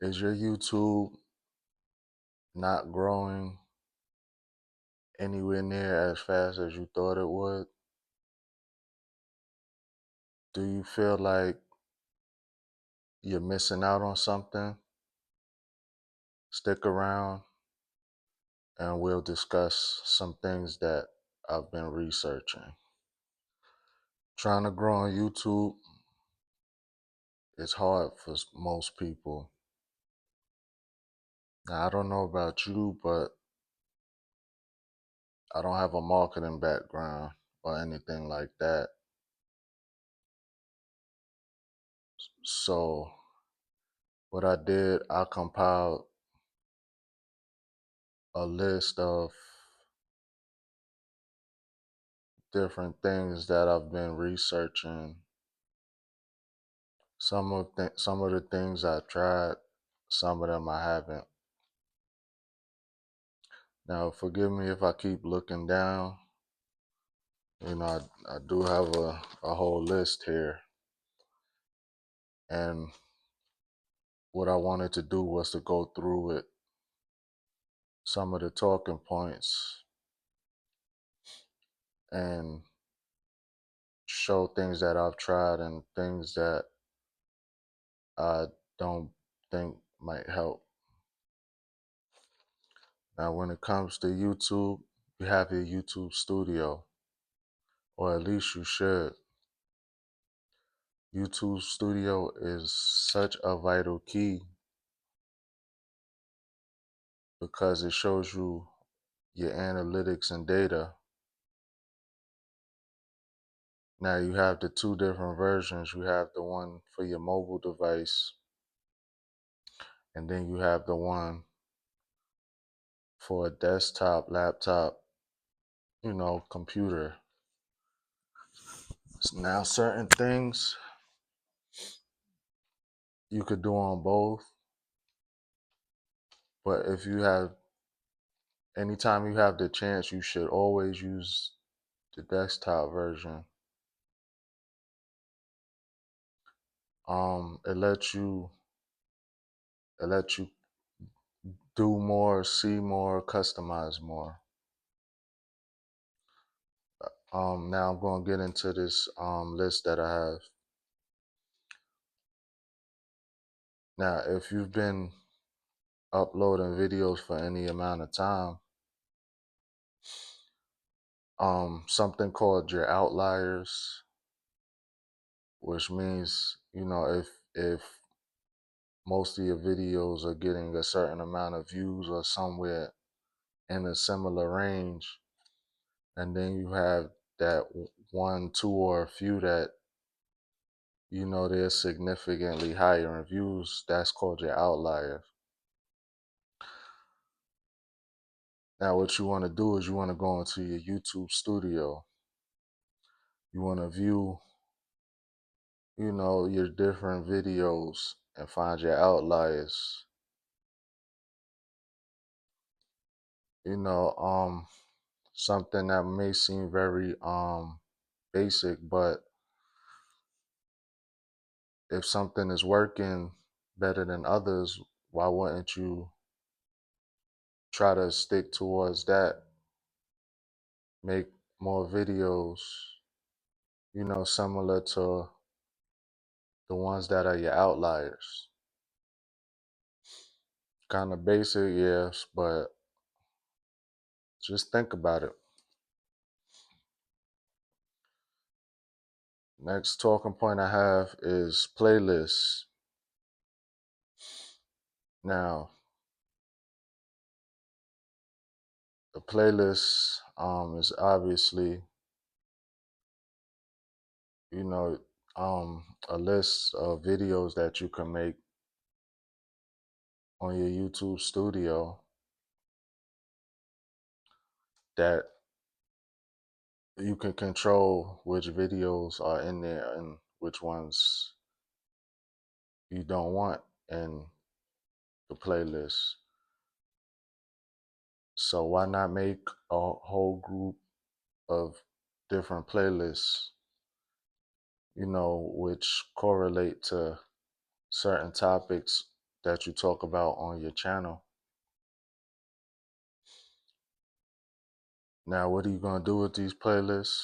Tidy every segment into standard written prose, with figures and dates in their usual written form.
Is your YouTube not growing anywhere near as fast as you thought it would? Do you feel like you're missing out on something? Stick around and we'll discuss some things that I've been researching. Trying to grow on YouTube is hard for most people. Now, I don't know about you, but I don't have a marketing background or anything like that. So, what I did, I compiled a list of different things that I've been researching. Some of the things I tried, some of them I haven't. Now, forgive me if I keep looking down. I do have a whole list here, and what I wanted to do was to go through it, some of the talking points, and show things that I've tried and things that I don't think might help. Now, when it comes to YouTube, you have your YouTube studio, or at least you should. YouTube studio is such a vital key because it shows you your analytics and data. Now, you have the two different versions. You have the one for your mobile device, and then you have the one for a desktop, laptop, computer. Now, certain things you could do on both, but anytime you have the chance, you should always use the desktop version. It lets you do more, see more, customize more. Now I'm going to get into this list that I have. Now, if you've been uploading videos for any amount of time, something called your outliers, which means if most of your videos are getting a certain amount of views or somewhere in a similar range, and then you have that one, two, or a few that they're significantly higher in views, that's called your outlier. Now, what you want to do is you want to go into your YouTube studio. You want to view, your different videos and find your outliers. Something that may seem very basic, but if something is working better than others, why wouldn't you try to stick towards that? Make more videos, similar to the ones that are your outliers. Kind of basic, yes, but just think about it. Next talking point I have is playlists. Now, the playlist is obviously, you know, a list of videos that you can make on your YouTube studio that you can control which videos are in there and which ones you don't want in the playlist. So why not make a whole group of different playlists, which correlate to certain topics that you talk about on your channel. Now, what are you going to do with these playlists?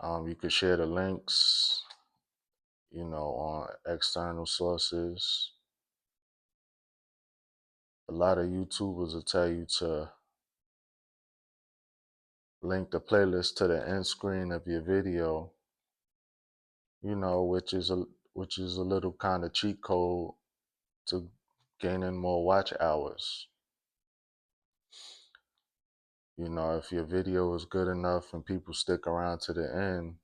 You could share the links, on external sources. A lot of YouTubers will tell you to link the playlist to the end screen of your video, which is a little kind of cheat code to gaining more watch hours. If your video is good enough and people stick around to the end,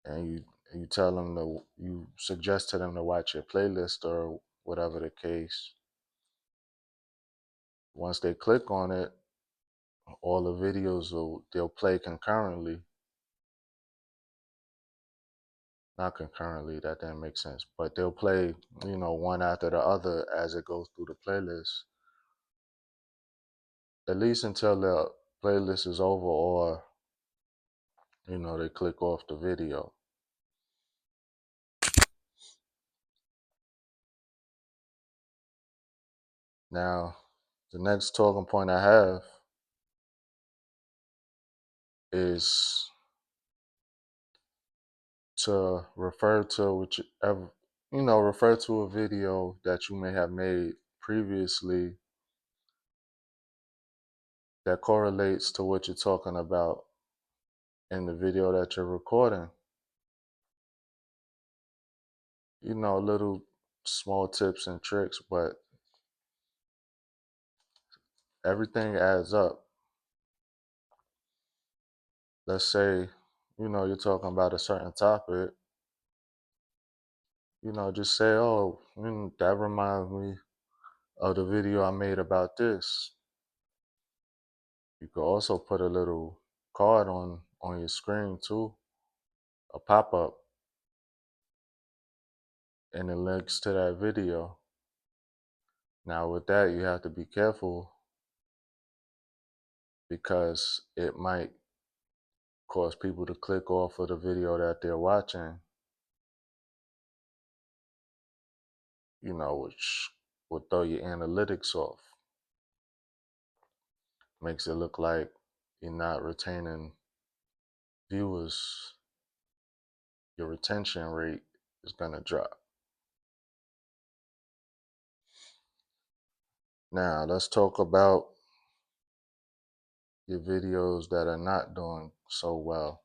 and you tell them you suggest to them to watch your playlist or whatever the case, once they click on it, all the videos they'll play concurrently. Not concurrently, that didn't make sense, but they'll play, one after the other as it goes through the playlist, at least until the playlist is over or, they click off the video. Now, the next talking point I have is to refer to whichever, refer to a video that you may have made previously that correlates to what you're talking about in the video that you're recording. Little small tips and tricks, but everything adds up. Let's say, you're talking about a certain topic, just say, oh, that reminds me of the video I made about this. You could also put a little card on your screen too, a pop-up, and it links to that video. Now with that, you have to be careful because it might cause people to click off of the video that they're watching, which will throw your analytics off. Makes it look like you're not retaining viewers. Your retention rate is going to drop. Now, let's talk about your videos that are not doing so well.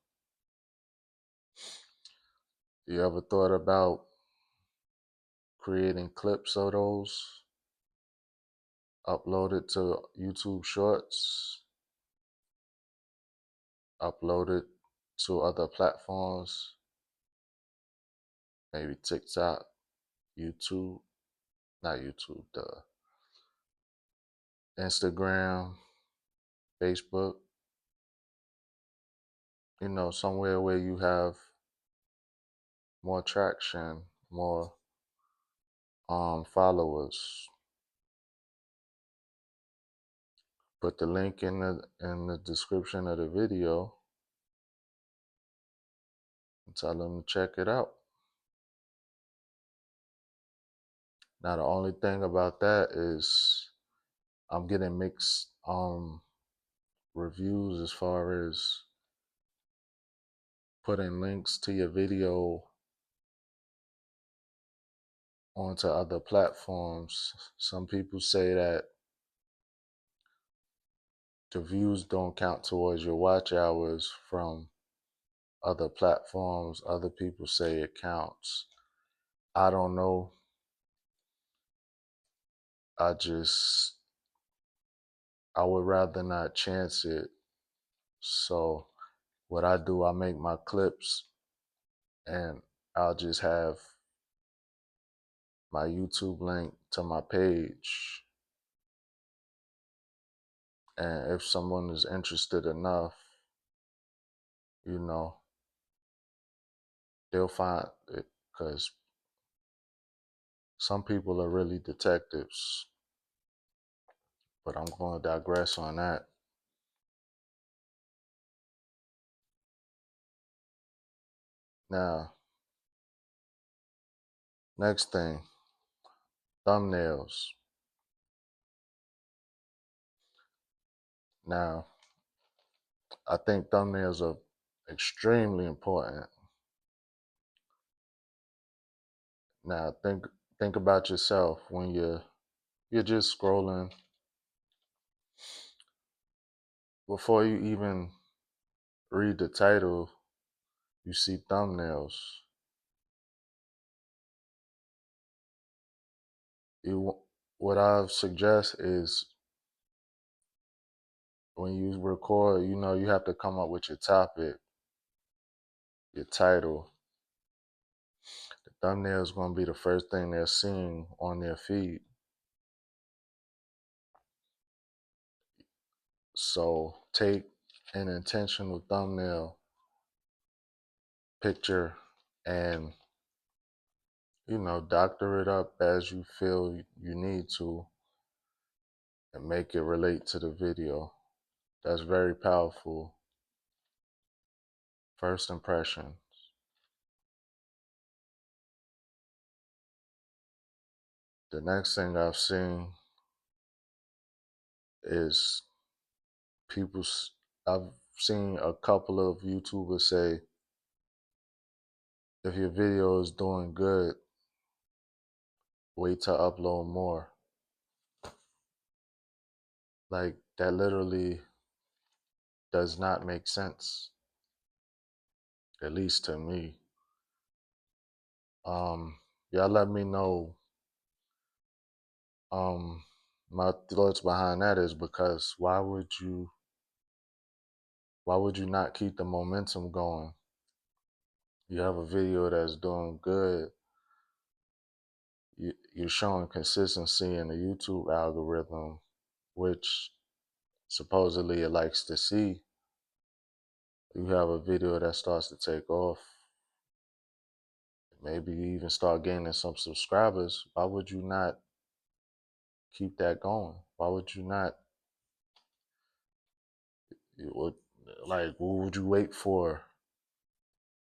You ever thought about creating clips of those, upload it to YouTube Shorts, upload it to other platforms, maybe TikTok, YouTube, not YouTube, the Instagram, Facebook, somewhere where you have more traction, more followers. Put the link in the description of the video and tell them to check it out. Now the only thing about that is I'm getting mixed reviews as far as putting links to your video onto other platforms. Some people say that the views don't count towards your watch hours from other platforms. Other people say it counts. I don't know. I would rather not chance it. So what I do, I make my clips and I'll just have my YouTube link to my page. And if someone is interested enough, they'll find it, because some people are really detectives. But I'm going to digress on that. Now, Next thing, thumbnails. Now, I think thumbnails are extremely important. Now, think about yourself when you're just scrolling before you even read the title, you see thumbnails. You, what I suggest is when you record, you have to come up with your topic, your title. The thumbnail is going to be the first thing they're seeing on their feed. So take an intentional thumbnail picture and doctor it up as you feel you need to and make it relate to the video. That's very powerful. First impression. The next thing I've seen is people, I've seen a couple of YouTubers say, if your video is doing good, wait to upload more. Like, that literally does not make sense, at least to me. Y'all let me know. My thoughts behind that is because why would you not keep the momentum going? You have a video that's doing good. You're showing consistency in the YouTube algorithm, which supposedly it likes to see. You have a video that starts to take off. Maybe you even start gaining some subscribers. Why would you not keep that going? Why would you not? You would, like, what would you wait for?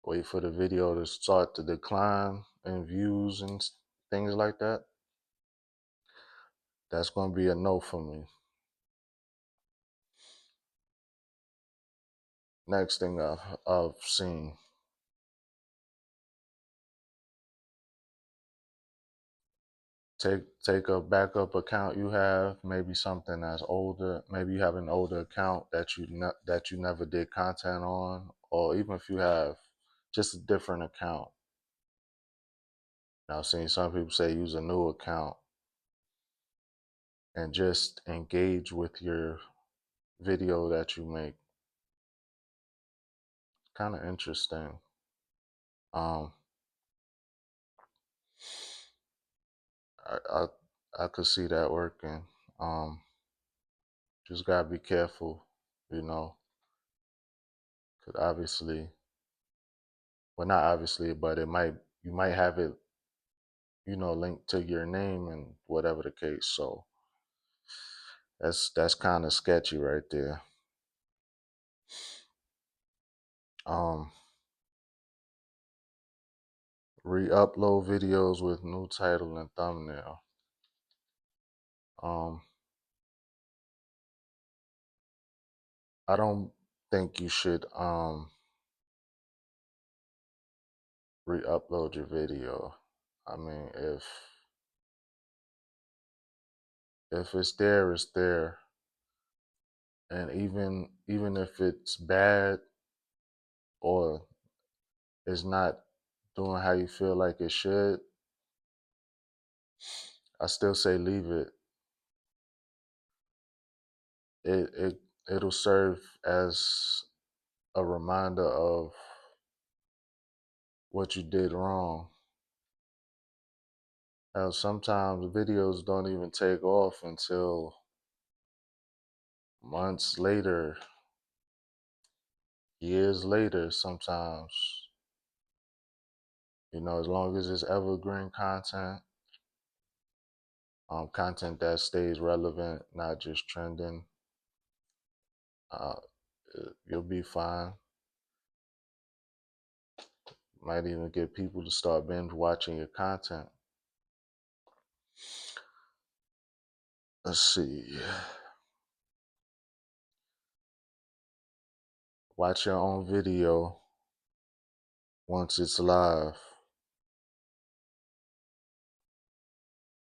Wait for the video to start to decline in views and things like that? That's going to be a no for me. Next thing I've seen, take a backup account you have, maybe something that's older. Maybe you have an older account that you never did content on, or even if you have just a different account. Now, I've seen some people say use a new account and just engage with your video that you make. Kind of interesting. Um, I, I I could see that working. Um, just gotta be careful, you know, because obviously, well, not obviously, but you might have it, linked to your name and whatever the case. So that's kind of sketchy right there. Um, re-upload videos with new title and thumbnail. Um, I don't think you should re-upload your video. I mean, if it's there, it's there. And even if it's bad or it's not doing how you feel like it should, I still say leave it. It'll serve as a reminder of what you did wrong. Now, sometimes videos don't even take off until months later, years later sometimes. As long as it's evergreen content, content that stays relevant, not just trending, uh, you'll be fine. Might even get people to start binge watching your content. Let's see. Watch your own video once it's live.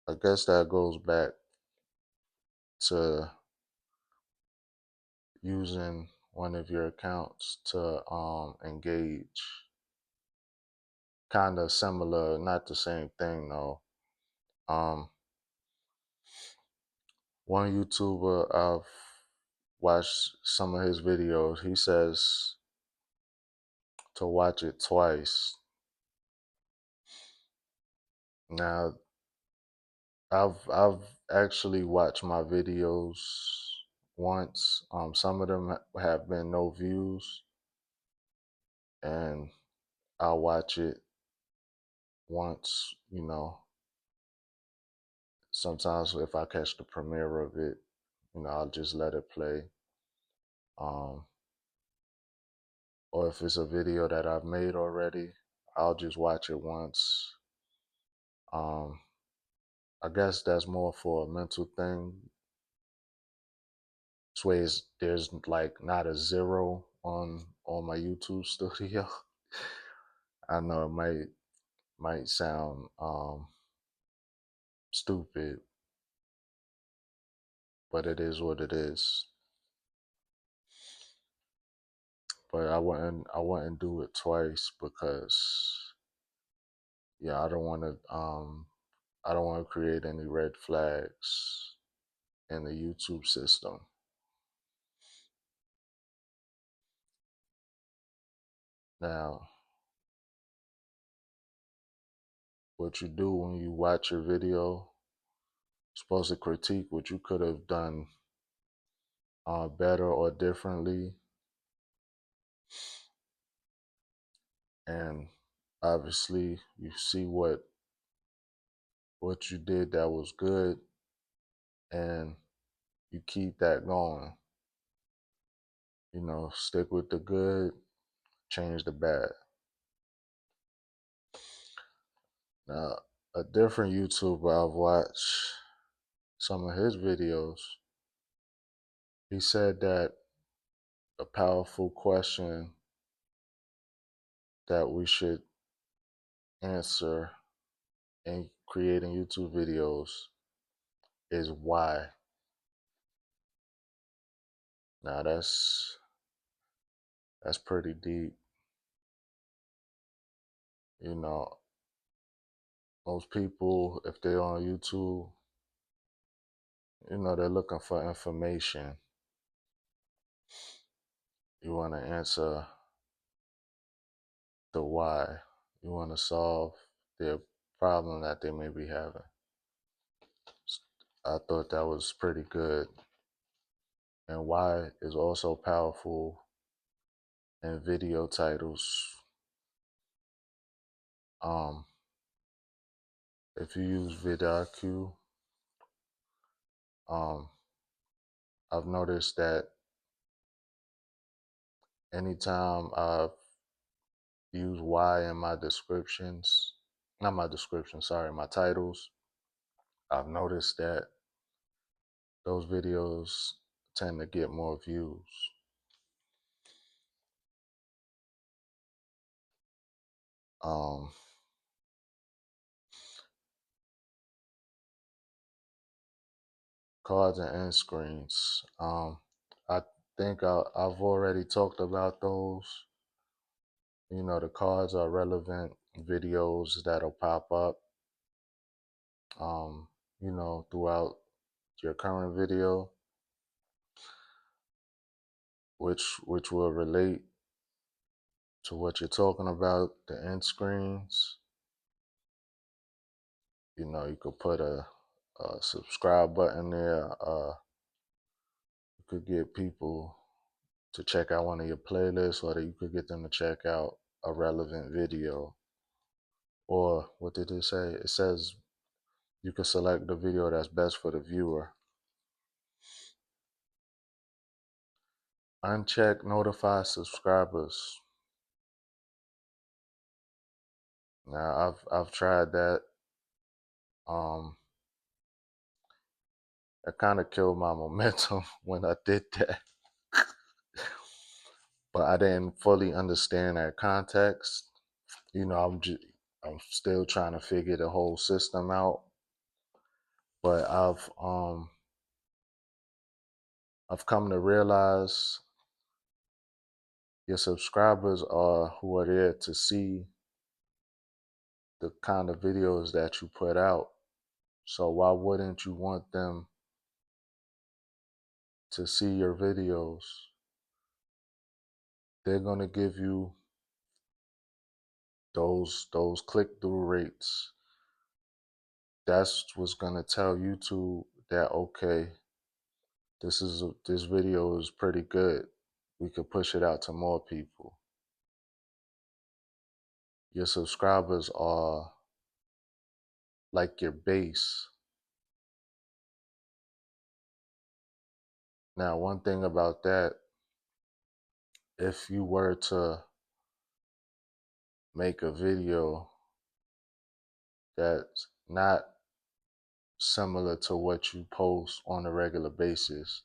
I guess that goes back to using one of your accounts to engage. Kind of similar, not the same thing though. One YouTuber I've watched some of his videos, he says to watch it twice. Now, I've actually watched my videos once. Some of them have been no views, and I'll watch it once. Sometimes if I catch the premiere of it, I'll just let it play. Um, or if it's a video that I've made already, I'll just watch it once. Um, I guess that's more for a mental thing. This way, there's like not a zero on my YouTube studio. I know it might sound stupid, but it is what it is. But I wouldn't do it twice because yeah, I don't want to create any red flags in the YouTube system. Now, what you do when you watch your video, you're supposed to critique what you could have done better or differently, and obviously you see what you did that was good, and you keep that going. Stick with the good, change the bad. Now, a different YouTuber I've watched some of his videos, he said that a powerful question that we should answer in creating YouTube videos is why. Now that's pretty deep. You know, most people, if they're on YouTube, they're looking for information. You want to answer the why. You want to solve their problem that they may be having. I thought that was pretty good. And why is also powerful in video titles. Um, if you use vidIQ, I've noticed that anytime I've used why in my descriptions, not my description, sorry, my titles, I've noticed that those videos tend to get more views. Um, Cards and end screens. I think I've already talked about those. The cards are relevant videos that'll pop up, throughout your current video, which will relate to what you're talking about. The end screens, you could put a subscribe button there. You could get people to check out one of your playlists, or that you could get them to check out a relevant video. Or what did it say? It says you can select the video that's best for the viewer. Uncheck notify subscribers. Now I've tried that. Um, it kind of killed my momentum when I did that. But I didn't fully understand that context. I'm still trying to figure the whole system out. But I've come to realize your subscribers are who are there to see the kind of videos that you put out. So why wouldn't you want them to see your videos? They're gonna give you those click-through rates. That's what's gonna tell YouTube that okay, this video is pretty good. We could push it out to more people. Your subscribers are like your base. Now, one thing about that, if you were to make a video that's not similar to what you post on a regular basis,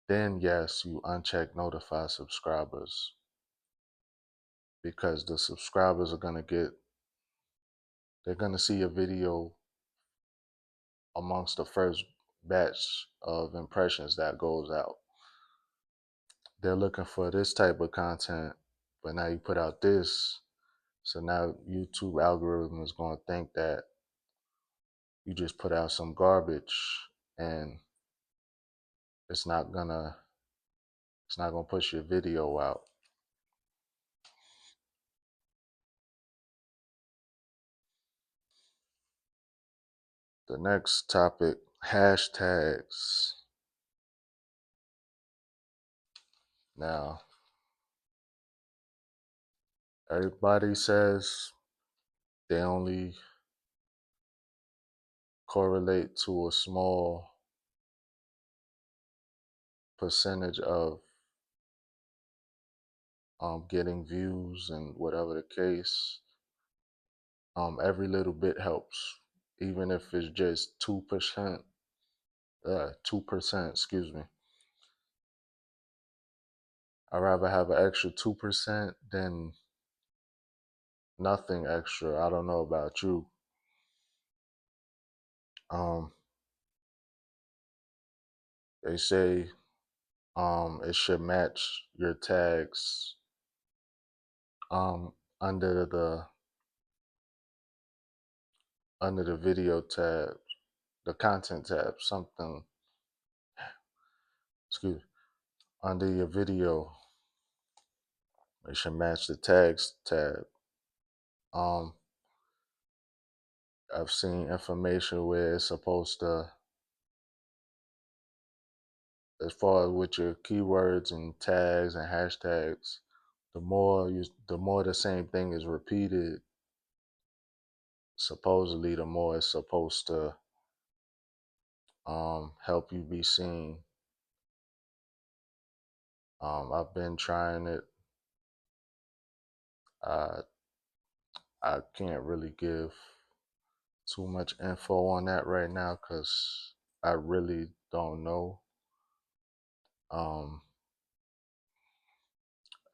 then yes, you uncheck notify subscribers, because the subscribers are they're gonna see a video amongst the first batch of impressions that goes out. They're looking for this type of content, but now you put out this, so now YouTube algorithm is going to think that you just put out some garbage, and it's not gonna push your video out. The next topic, hashtags. Now, everybody says they only correlate to a small percentage of getting views and whatever the case. Every little bit helps, even if it's just 2%. 2%, excuse me. I'd rather have an extra 2% than nothing extra. I don't know about you. Um, they say it should match your tags under the video tab, the content tab, something. Excuse me, under your video, it should match the tags tab. Um, I've seen information where it's supposed to, as far as with your keywords and tags and hashtags, the more the same thing is repeated, supposedly the more it's supposed to help you be seen. I've been trying it. I I can't really give too much info on that right now because I really don't know. Um,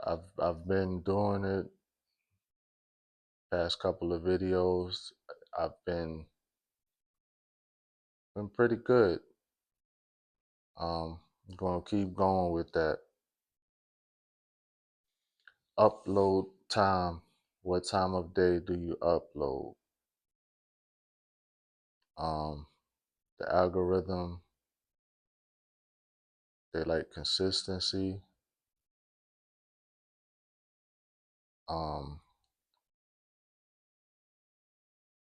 I've been doing it past couple of videos. I've been pretty good. Gonna keep going with that. Upload time. What time of day do you upload? The algorithm, they like consistency. Um,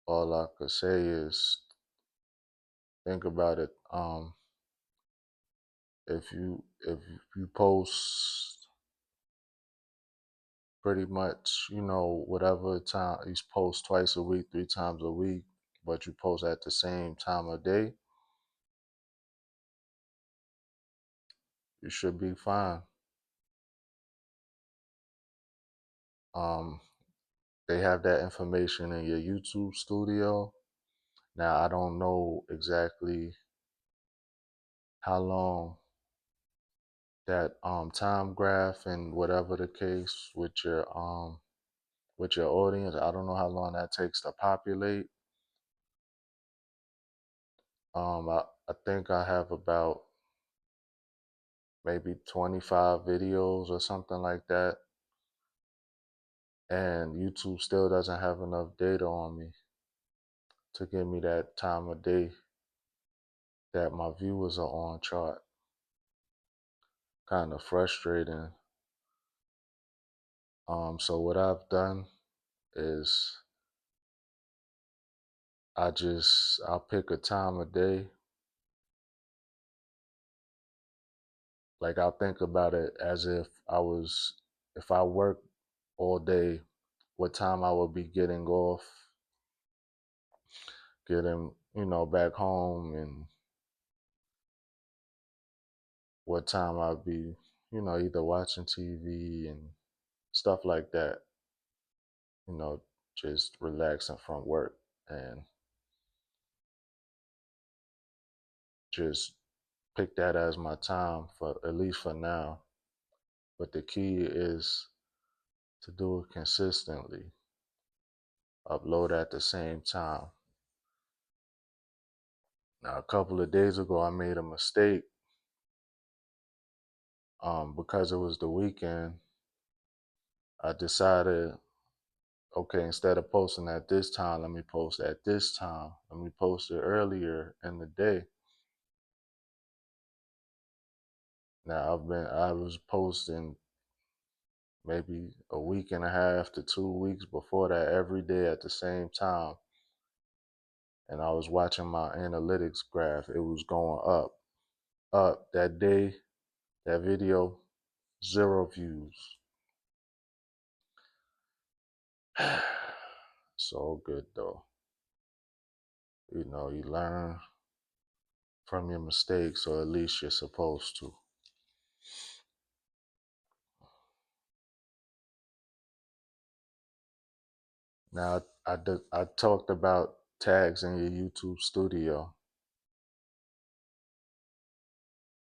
all I could say is think about it. If you post pretty much, whatever time you post twice a week, 3 times a week, but you post at the same time of day, you should be fine. Um, they have that information in your YouTube studio. Now I don't know exactly how long that time graph and whatever the case with your audience. I don't know how long that takes to populate. I think I have about maybe 25 videos or something like that, and YouTube still doesn't have enough data on me to give me that time of day that my viewers are on chart. Kind of frustrating. So what I've done is I'll pick a time of day. Like I'll think about it as if I work all day, what time I would be getting off, getting, back home, and what time I'd be, either watching TV and stuff like that, you know, just relaxing from work and just pick that as my time for at least for now. But the key is to do it consistently, upload at the same time. Now, a couple of days ago, I made a mistake because it was the weekend. I decided, okay, instead of posting at this time, let me post at this time. Let me post it earlier in the day. Now, I was posting maybe a week and a half to 2 weeks before that every day at the same time. And I was watching my analytics graph. It was going up. That day, that video, 0 views. So good though. You learn from your mistakes, or at least you're supposed to. Now, I talked about tags in your YouTube studio.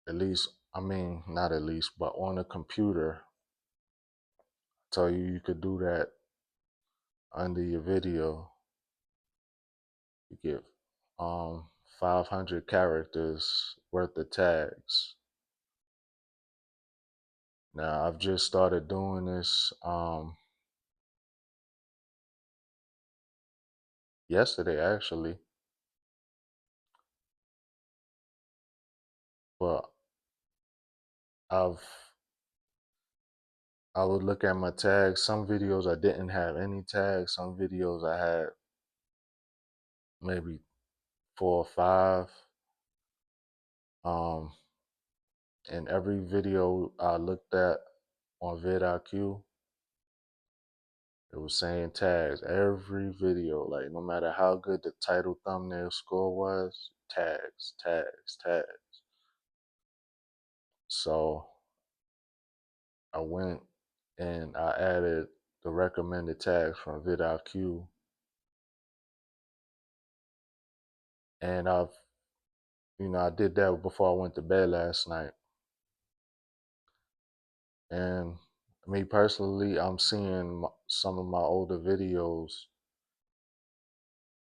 At least, I mean, not at least, but on a computer. I tell you could do that under your video. You get 500 characters worth of tags. Now, I've just started doing this yesterday, actually. But I've I would look at my tags. Some videos I didn't have any tags. Some videos I had maybe 4 or 5. And every video I looked at on vidIQ, it was saying tags. Every video, like no matter how good the title thumbnail score was, tags, tags, tags. So I went and I added the recommended tags from vidIQ, and I did that before I went to bed last night. And me personally, I'm seeing some of my older videos.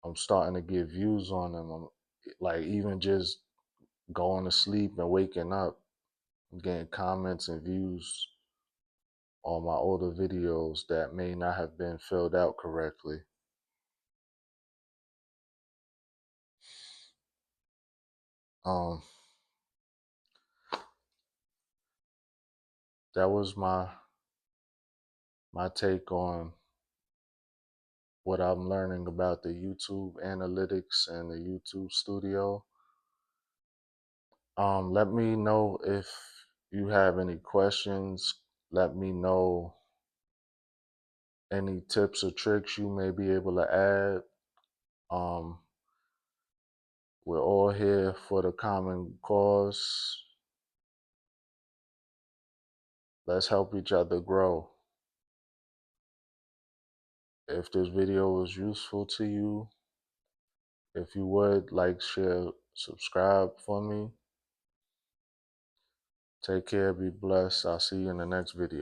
I'm starting to get views on them. I'm like even just going to sleep and waking up, getting comments and views on my older videos that may not have been filled out correctly. Um, that was my take on what I'm learning about the YouTube analytics and the YouTube studio. Let me know if you have any questions. Let me know any tips or tricks you may be able to add. We're all here for the common cause. Let's help each other grow. If this video was useful to you, if you would like, share, subscribe for me. Take care, be blessed. I'll see you in the next video.